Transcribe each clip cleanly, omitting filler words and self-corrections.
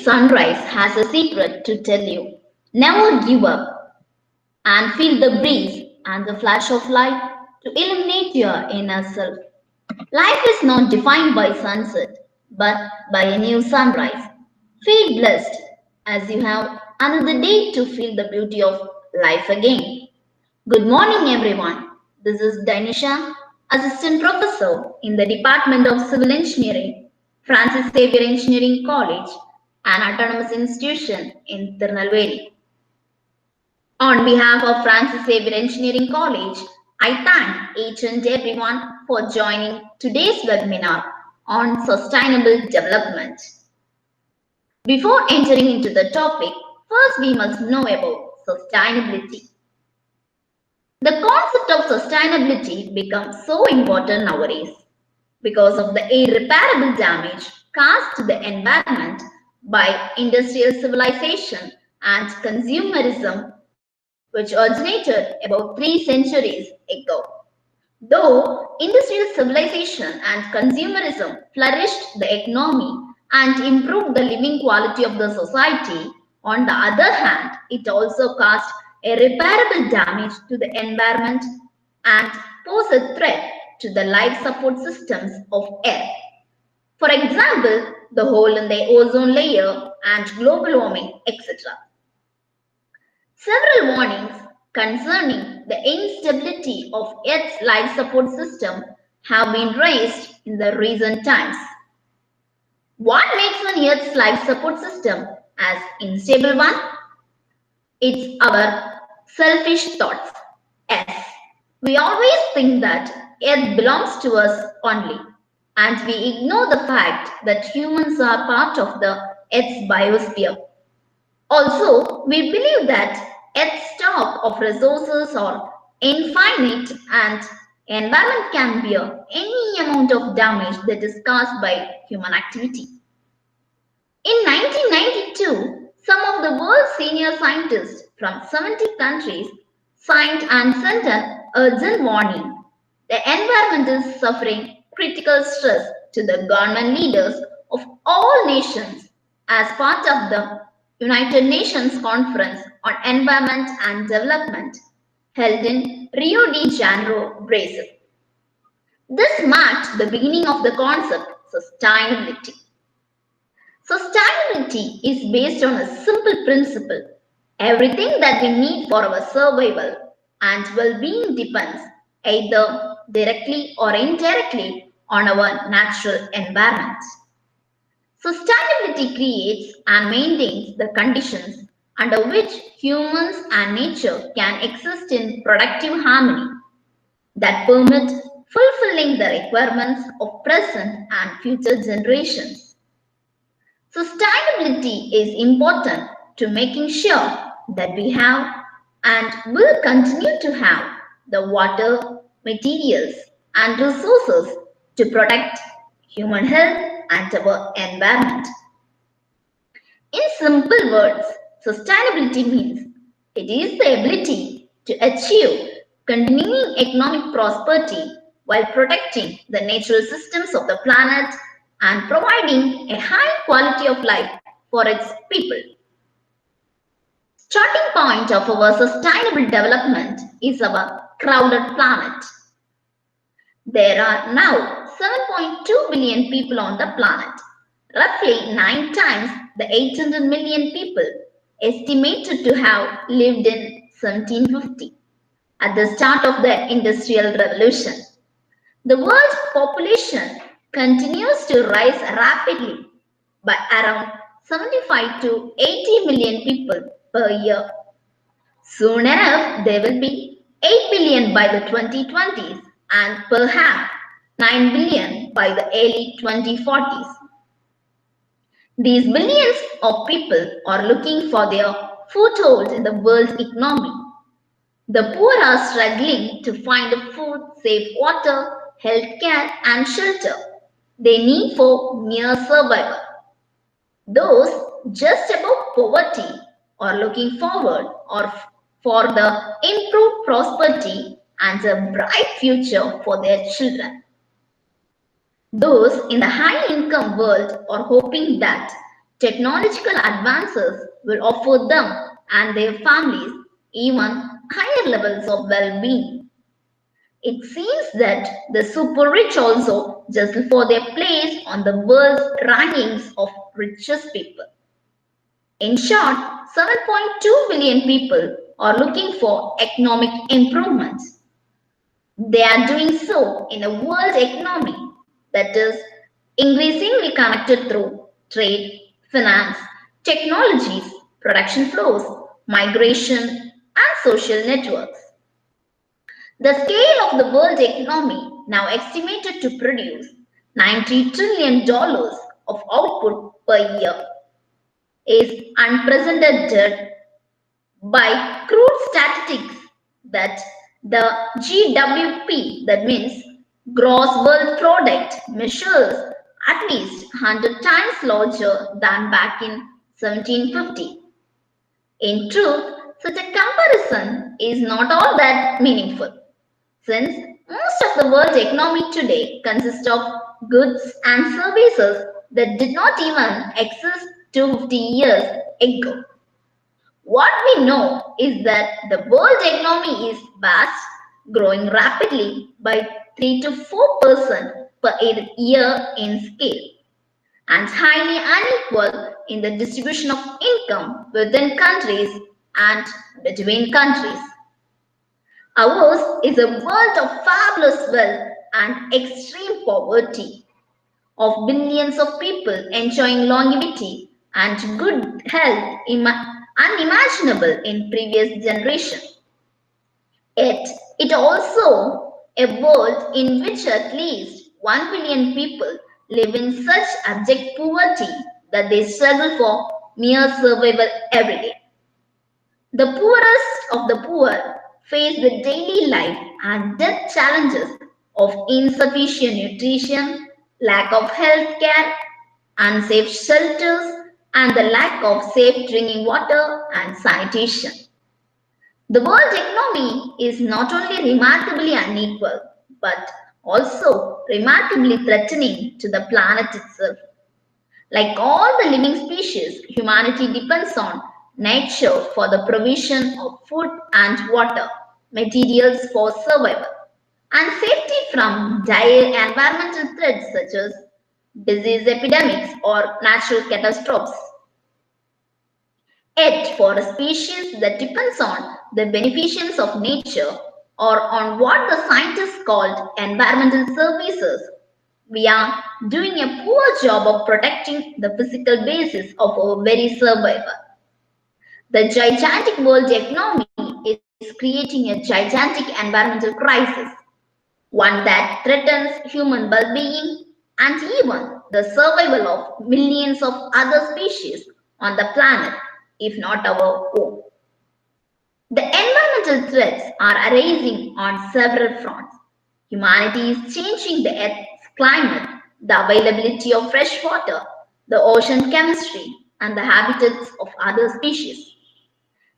sunrise has a secret to tell you. Never give up and feel the breeze and the flash of light to illuminate your inner self. Life is not defined by sunset, but by a new sunrise. Feel blessed as you have another day to feel the beauty of life again. Good morning, everyone. This is Dynisha, Assistant Professor in the Department of Civil Engineering, Francis Xavier Engineering College, an autonomous institution in Tirunelveli. On behalf of Francis Xavier Engineering College, I thank each and everyone for joining today's webinar on sustainable development. Before entering into the topic, first we must know about sustainability. The concept of sustainability becomes so important nowadays because of the irreparable damage caused to the environment by industrial civilization and consumerism, which originated about 3 centuries ago. Though industrial civilization and consumerism flourished the economy and improved the living quality of the society, on the other hand, it also caused irreparable damage to the environment and posed a threat to the life support systems of Earth. For example, the hole in the ozone layer and global warming, etc. Several warnings concerning the instability of Earth's life support system have been raised in the recent times. What makes an Earth's life support system as unstable one? It's our selfish thoughts. S. We always think that Earth belongs to us only, and we ignore the fact that humans are part of the Earth's biosphere. Also, we believe that Earth's stock of resources are infinite and environment can bear any amount of damage that is caused by human activity. In 1992, some of the world's senior scientists from 70 countries signed and sent an urgent warning. The environment is suffering critical stress to the government leaders of all nations as part of the United Nations Conference on Environment and Development held in Rio de Janeiro, Brazil. This marked the beginning of the concept sustainability. Sustainability is based on a simple principle. Everything that we need for our survival and well-being depends either directly or indirectly on our natural environment. Sustainability creates and maintains the conditions under which humans and nature can exist in productive harmony that permit fulfilling the requirements of present and future generations. Sustainability is important to making sure that we have and will continue to have the water, materials, and resources to protect human health and our environment. In simple words, sustainability means it is the ability to achieve continuing economic prosperity while protecting the natural systems of the planet and providing a high quality of life for its people. Starting point of our sustainable development is our crowded planet. There are now 7.2 billion people on the planet, roughly 9 times the 800 million people estimated to have lived in 1750 at the start of the Industrial Revolution. The world's population continues to rise rapidly by around 75 to 80 million people per year. Soon enough, there will be 8 billion by the 2020s and perhaps 9 billion by the early 2040s. These billions of people are looking for their foothold in the world economy. The poor are struggling to find food, safe water, healthcare, and shelter they need for mere survival. Those just above poverty are looking forward or for the improved prosperity and a bright future for their children. Those in the high income world are hoping that Technological advances will offer them and their families even higher levels of well being. It seems that the super rich also jostle for their place on the world's rankings of richest people. In short, 7.2 billion people are looking for economic improvements. They are doing so in a world economy that is increasingly connected through trade, finance, technologies, production flows, migration, and social networks. The scale of the world economy, now estimated to produce $90 trillion of output per year, is unprecedented by crude statistics that the GWP, that means gross world product, measures at least 100 times larger than back in 1750. In truth, such a comparison is not all that meaningful, since most of the world economy today consists of goods and services that did not even exist 250 years ago. What we know is that the world economy is vast, growing rapidly by 3 to 4% per year in scale, and highly unequal in the distribution of income within countries and between countries. Ours is a world of fabulous wealth and extreme poverty, of billions of people enjoying longevity and good health unimaginable in previous generations. Yet, it also a world in which at least 1 billion people live in such abject poverty that they struggle for mere survival every day. The poorest of the poor face the daily life and death challenges of insufficient nutrition, lack of health care, unsafe shelters, and the lack of safe drinking water and sanitation. The world economy is not only remarkably unequal, but also remarkably threatening to the planet itself. Like all the living species, humanity depends on nature for the provision of food and water, materials for survival, and safety from dire environmental threats such as disease epidemics or natural catastrophes. Yet, for a species that depends on the beneficence of nature or on what the scientists called environmental services, we are doing a poor job of protecting the physical basis of our very survival. The gigantic world economy is creating a gigantic environmental crisis, one that threatens human well being and even the survival of millions of other species on the planet, if not our own. The environmental threats are arising on several fronts. Humanity is changing the Earth's climate, the availability of fresh water, the ocean chemistry, and the habitats of other species.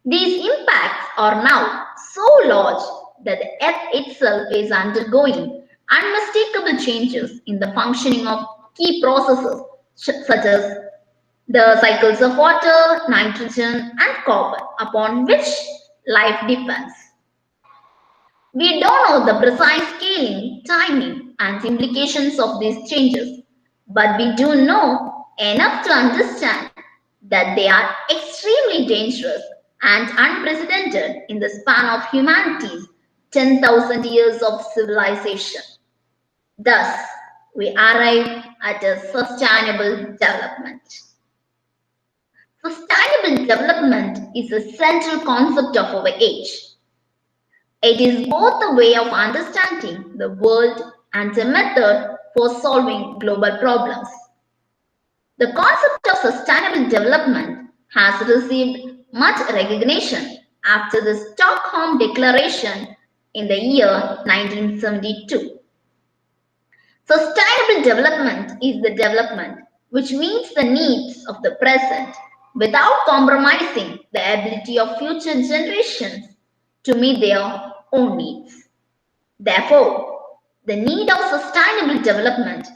These impacts are now so large that the Earth itself is undergoing unmistakable changes in the functioning of key processes such as the cycles of water, nitrogen, and carbon upon which life depends. We don't know the precise scaling, timing, and implications of these changes, but we do know enough to understand that they are extremely dangerous and unprecedented in the span of humanity's 10,000 years of civilization. Thus, we arrive at a sustainable development. Sustainable development is a central concept of our age. It is both a way of understanding the world and a method for solving global problems. The concept of sustainable development has received much recognition after the Stockholm Declaration in the year 1972. Sustainable development is the development which meets the needs of the present without compromising the ability of future generations to meet their own needs. Therefore, the need of sustainable development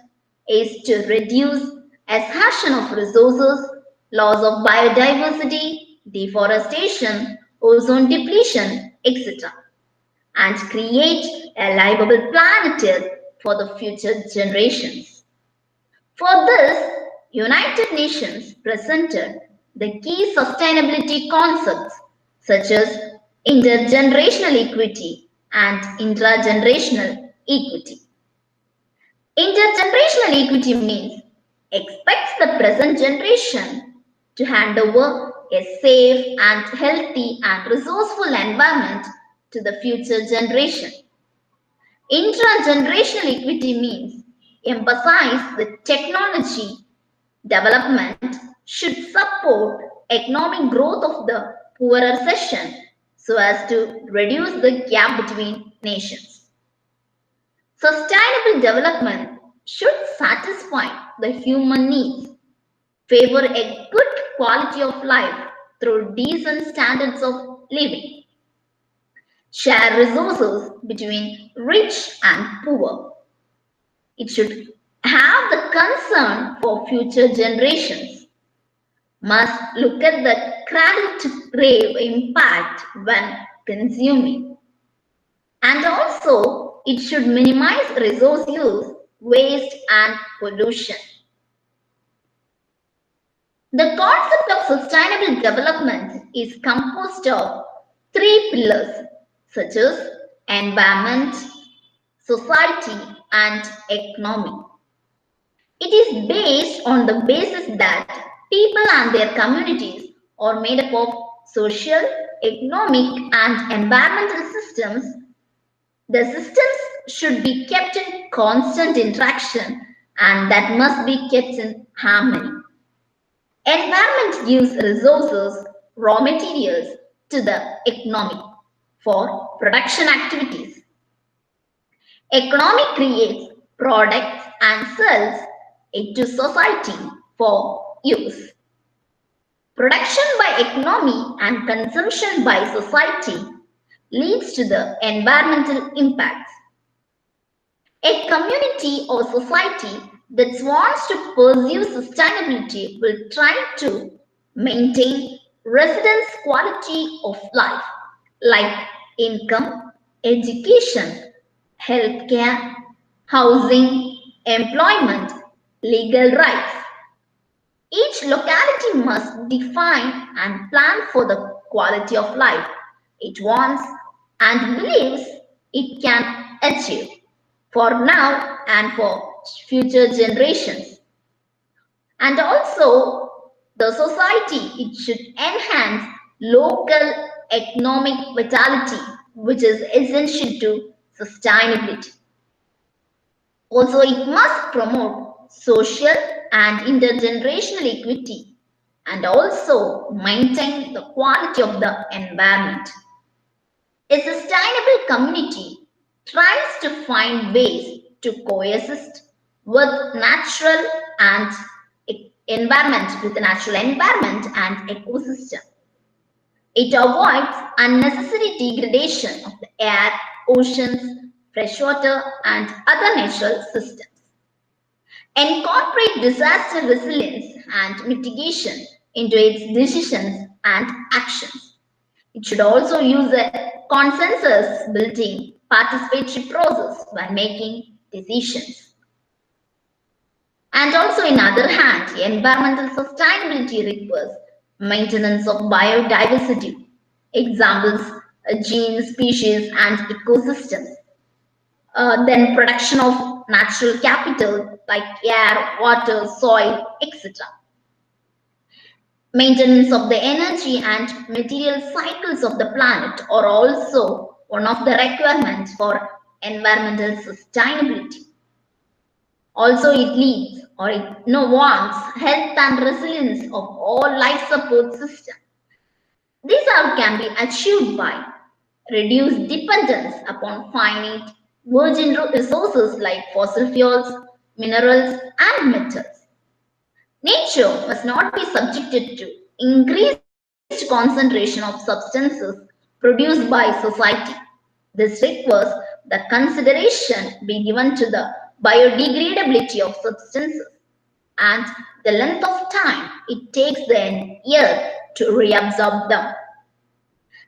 is to reduce exhaustion of resources, loss of biodiversity, deforestation, ozone depletion, etc., and create a livable planet Earth for the future generations. For this, United Nations presented the key sustainability concepts such as intergenerational equity and intragenerational equity. Intergenerational equity means expects the present generation to hand over a safe and healthy and resourceful environment to the future generation. Intragenerational equity means emphasize the technology development should support economic growth of the poorer section so as to reduce the gap between nations. Sustainable development should satisfy the human needs, favor a good quality of life through decent standards of living, share resources between rich and poor. It should have the concern for future generations, must look at the cradle to grave impact when consuming. And also, it should minimize resource use, waste, and pollution. The concept of sustainable development is composed of three pillars such as environment, society, and economy. It is based on the basis that people and their communities are made up of social, economic, and environmental systems. The systems should be kept in constant interaction and that must be kept in harmony. Environment gives resources, raw materials to the economy for production activities. Economy creates products and sells it to society for use. Production by economy and consumption by society leads to the environmental impacts. A community or society that wants to pursue sustainability will try to maintain residents' quality of life, like income, education, healthcare, housing, employment, legal rights. Each locality must define and plan for the quality of life it wants and believes it can achieve for now and for future generations. And also, the society it should enhance local economic vitality, which is essential to sustainability. Also, it must promote social and intergenerational equity and also maintain the quality of the environment. A sustainable community tries to find ways to coexist with natural and with the natural environment and ecosystem. It avoids unnecessary degradation of the air, oceans, freshwater, and other natural systems. Incorporate disaster resilience and mitigation into its decisions and actions. It should also use a consensus building participatory process when making decisions. And also, in other hand, environmental sustainability requires maintenance of biodiversity. Examples, gene, species, and ecosystems. Then production of natural capital like air, water, soil, etc. Maintenance of the energy and material cycles of the planet are also one of the requirements for environmental sustainability. Also, it leads or it wants health and resilience of all life support systems. These all can be achieved by reduced dependence upon finite virgin resources like fossil fuels, minerals, and metals. Nature must not be subjected to increased concentration of substances produced by society. This requires the consideration be given to the biodegradability of substances. and the length of time it takes the earth to reabsorb them.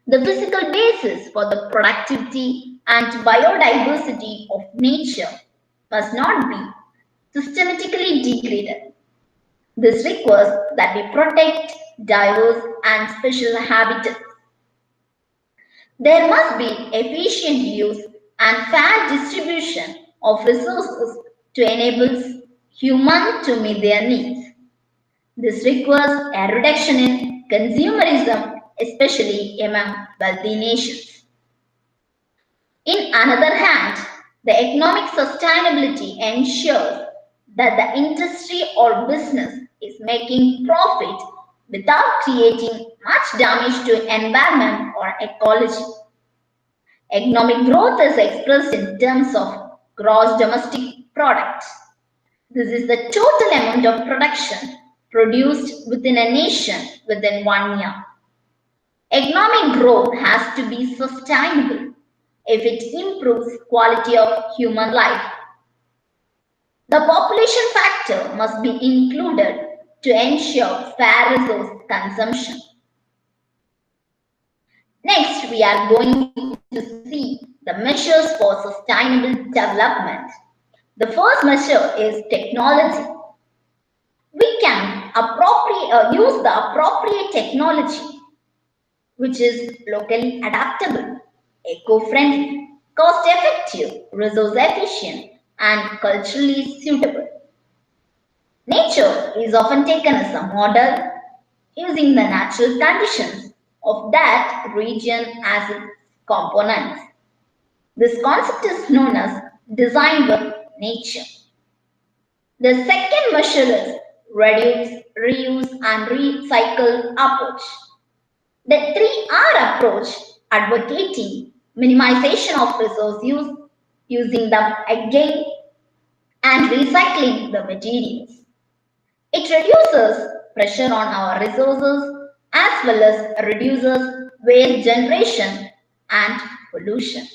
The physical basis for the productivity and biodiversity of nature must not be systematically degraded. This requires that we protect diverse and special habitats. There must be efficient use and fair distribution of resources to enable humans to meet their needs. This requires a reduction in consumerism, especially among wealthy nations. In another hand, the economic sustainability ensures that the industry or business is making profit without creating much damage to environment or ecology. Economic growth is expressed in terms of gross domestic product. This is the total amount of production produced within a nation within 1 year. Economic growth has to be sustainable if it improves quality of human life. The population factor must be included to ensure fair resource consumption. Next, we are going to see the measures for sustainable development. The first measure is technology. We can use the appropriate technology which is locally adaptable, eco-friendly, cost-effective, resource-efficient, and culturally suitable. Nature is often taken as a model using the natural conditions of that region as its components. This concept is known as design with nature. The second measure is reduce, reuse, and recycle approach. The 3R approach advocating minimization of resource use, using them again, and recycling the materials. It reduces pressure on our resources as well as reduces waste generation and pollution.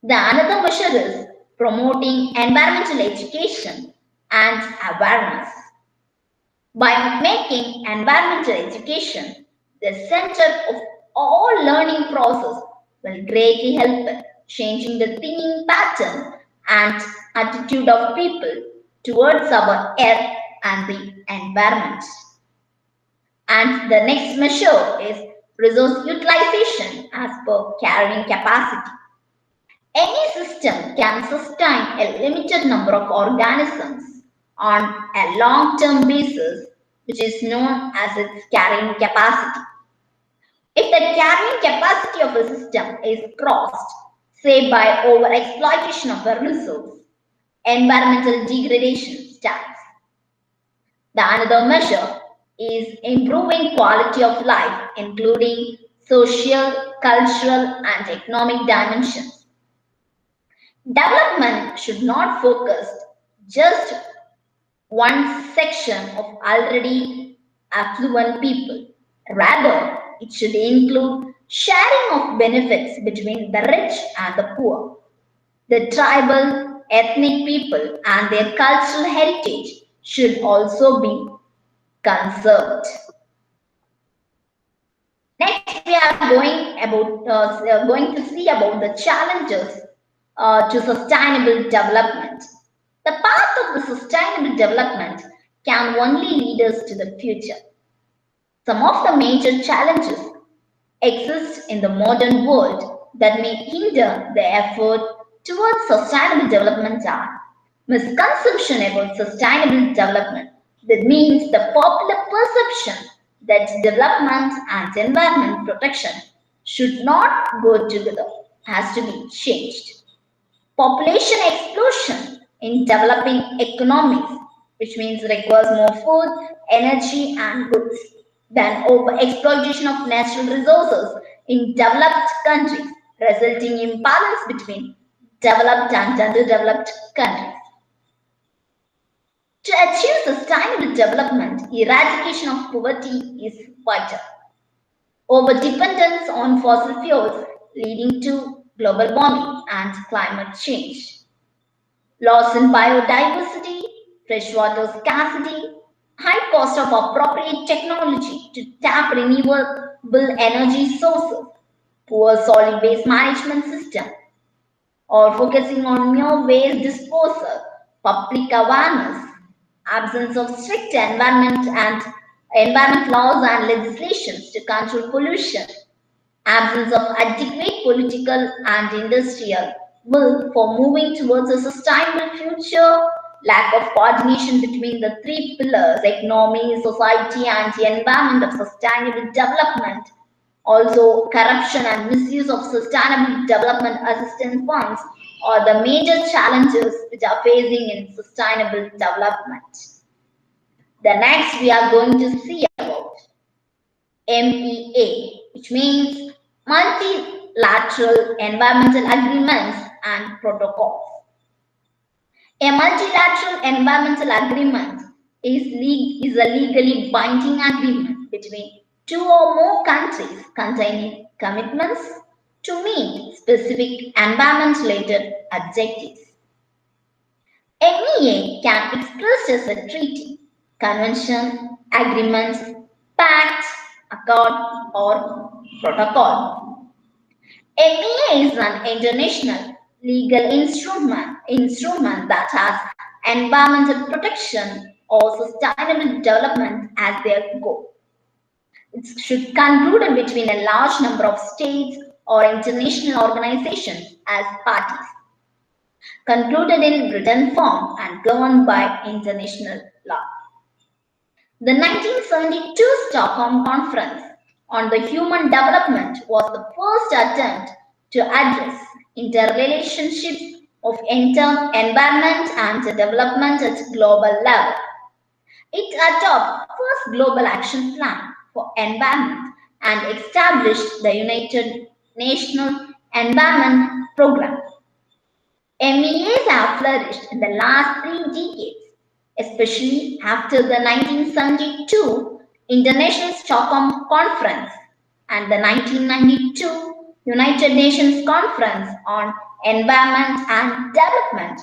The another measure is promoting environmental education and awareness. By making environmental education the center of all learning process will greatly help in changing the thinking pattern and attitude of people towards our earth and the environment. And the next measure is resource utilization as per carrying capacity. Any system can sustain a limited number of organisms on a long-term basis, which is known as its carrying capacity. If the carrying capacity of a system is crossed, say by over-exploitation of a resource, environmental degradation starts. The another measure is improving quality of life, including social, cultural, and economic dimensions. Development should not focus just one section of already affluent people. Rather, it should include sharing of benefits between the rich and the poor. The tribal, ethnic people and their cultural heritage should also be conserved. Next, we are going to see about the challenges to sustainable development. The path of the sustainable development can only lead us to the future. Some of the major challenges exist in the modern world that may hinder the effort towards sustainable development are misconception about sustainable development. That means the popular perception that development and environment protection should not go together has to be changed. Population explosion in developing economies, which means requires more food, energy, and goods, than over exploitation of natural resources in developed countries, resulting in imbalance between developed and underdeveloped countries. To achieve sustainable development, eradication of poverty is vital. Overdependence on fossil fuels leading to global warming and climate change. Loss in biodiversity, freshwater scarcity, high cost of appropriate technology to tap renewable energy sources, poor solid waste management system, or focusing on mere waste disposal, public awareness, absence of strict environment laws and legislations to control pollution, absence of adequate political and industrial will for moving towards a sustainable future, lack of coordination between the three pillars economy, society, and the environment of sustainable development, also corruption and misuse of sustainable development assistance funds are the major challenges which are facing in sustainable development. The next we are going to see about MEA, which means multilateral environmental agreements and protocols. A multilateral environmental agreement is a legally binding agreement between two or more countries containing commitments to meet specific environment-related objectives. MEA can be expressed as a treaty, convention, agreement, pact, accord, or protocol. MEA is an international legal instrument that has environmental protection or sustainable development as their goal. It should be concluded between a large number of states or international organizations as parties, concluded in written form and governed by international law. The 1972 Stockholm Conference on the Human Development was the first attempt to address interrelationships of environment and development at global level. It adopted first global action plan for environment and established the United Nations Environment Programme. MEAs have flourished in the last 3 decades, especially after the 1972 International Stockholm Conference and the 1992 United Nations Conference on Environment and Development,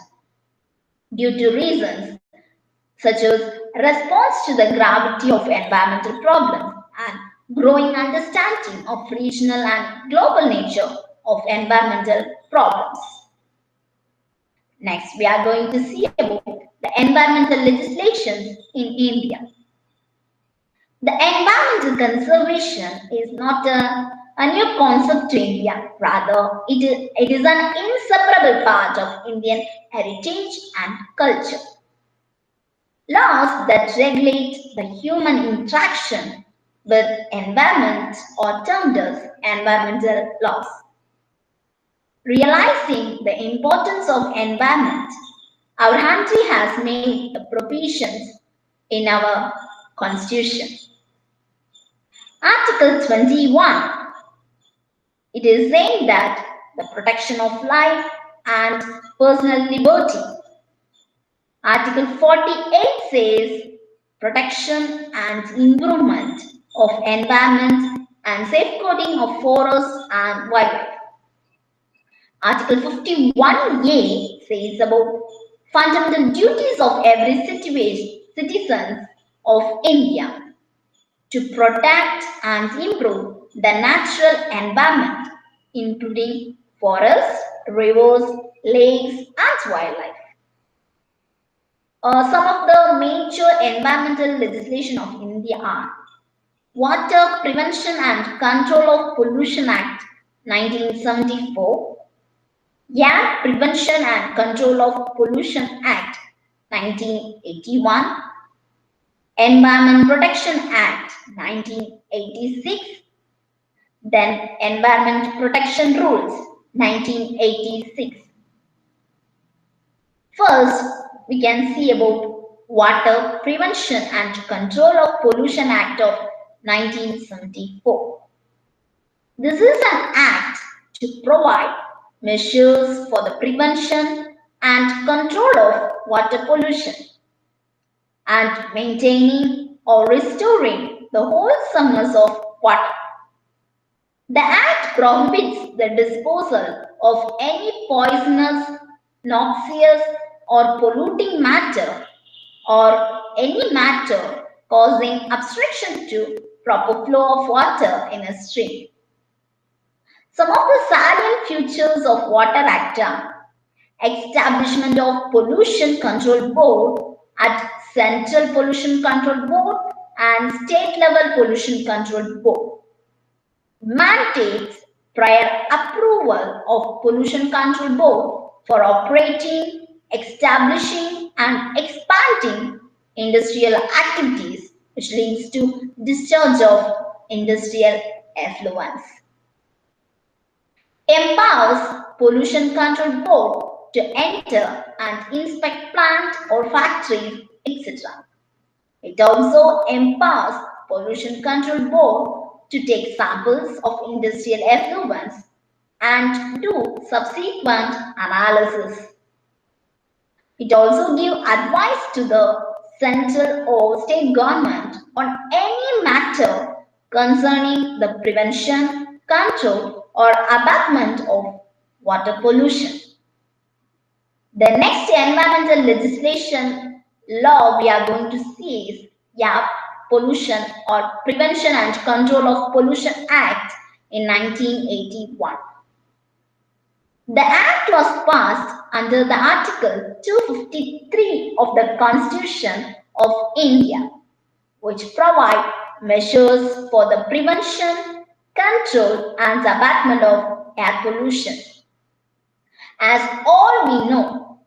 due to reasons such as response to the gravity of environmental problems and growing understanding of regional and global nature of environmental problems. Next, we are going to see about the environmental legislation in India. The environmental conservation is not a new concept to India. Rather, it is an inseparable part of Indian heritage and culture. Laws that regulate the human interaction with environment are termed as environmental laws. Realizing the importance of environment, our country has made the provisions in our constitution. Article 21, it is saying that the protection of life and personal liberty. Article 48 says protection and improvement of environment and safeguarding of forests and wildlife. Article 51A says about fundamental duties of every citizen of India to protect and improve the natural environment, including forests, rivers, lakes, and wildlife. Some of the major environmental legislation of India are Water Prevention and Control of Pollution Act 1974, Air Prevention and Control of Pollution Act 1981, Environment Protection Act 1986, then Environment Protection Rules 1986. First, we can see about Water Prevention and Control of Pollution Act of 1974. This is an act to provide measures for the prevention and control of water pollution and maintaining or restoring the wholesomeness of water. The act prohibits the disposal of any poisonous, noxious, or polluting matter or any matter causing obstruction to proper flow of water in a stream. Some of the salient features of Water Act are establishment of Pollution Control Board at Central Pollution Control Board and State Level Pollution Control Board. Mandates prior approval of Pollution Control Board for operating, establishing and expanding industrial activities which leads to discharge of industrial effluents. Empowers Pollution Control Board to enter and inspect plant or factories, etc. It also empowers Pollution Control Board to take samples of industrial effluents and do subsequent analysis. It also gives advice to the central or state government on any matter concerning the prevention, control, or abatement of water pollution. The next environmental legislation law we are going to see is Pollution or Prevention and Control of Pollution Act in 1981. The act was passed under the Article 253 of the Constitution of India, which provide measures for the prevention, control and abatement of air pollution. As all we know,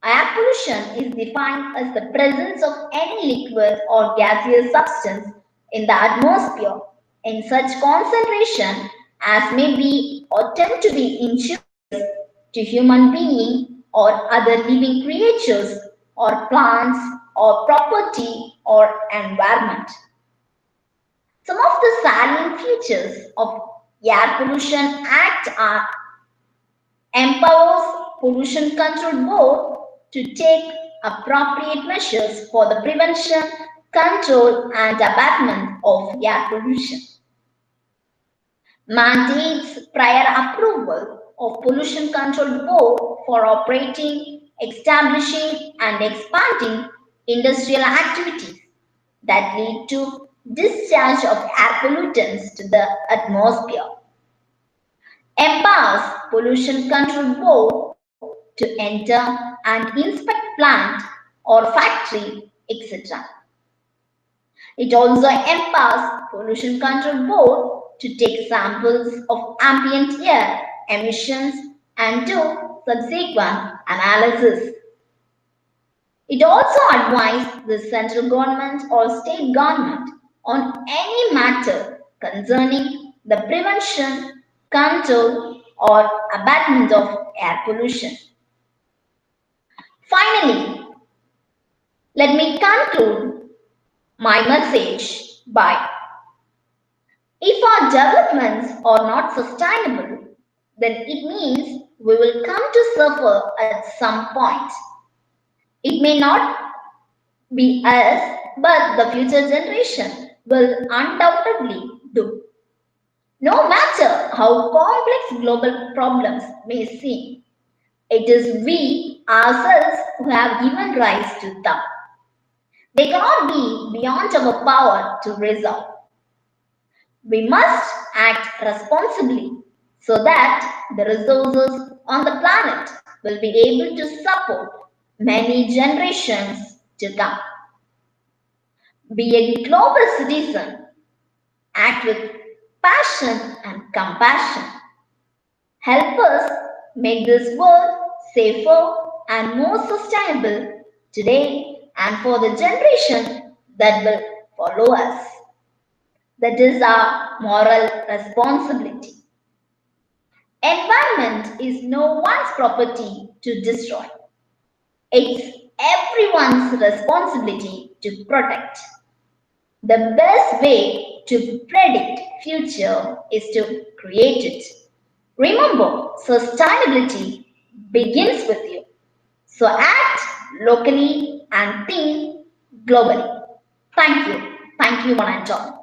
air pollution is defined as the presence of any liquid or gaseous substance in the atmosphere in such concentration as may be or tend to be injurious to human being or other living creatures or plants or property or environment. Some of the salient features of Air Pollution Act are empowers Pollution Control Board to take appropriate measures for the prevention, control and abatement of air pollution. Mandates prior approval of Pollution Control Board for operating, establishing and expanding industrial activities that lead to discharge of air pollutants to the atmosphere. Empowers Pollution Control Board to enter and inspect plant or factory, etc. It also empowers Pollution Control Board to take samples of ambient air emissions and do subsequent analysis. It also advises the central government or state government on any matter concerning the prevention, control, or abatement of air pollution. Finally, let me conclude my message by if our developments are not sustainable, then it means we will come to suffer at some point. It may not be us, but the future generation will undoubtedly do. No matter how complex global problems may seem, it is we ourselves who have given rise to them. They cannot be beyond our power to resolve. We must act responsibly so that the resources on the planet will be able to support many generations to come. Be a global citizen, act with passion and compassion. Help us make this world safer and more sustainable today and for the generation that will follow us. That is our moral responsibility. Environment is no one's property to destroy. It's everyone's responsibility to protect. The best way to predict future is to create it. Remember, sustainability begins with you. So act locally and think globally. Thank you. Thank you, one and all.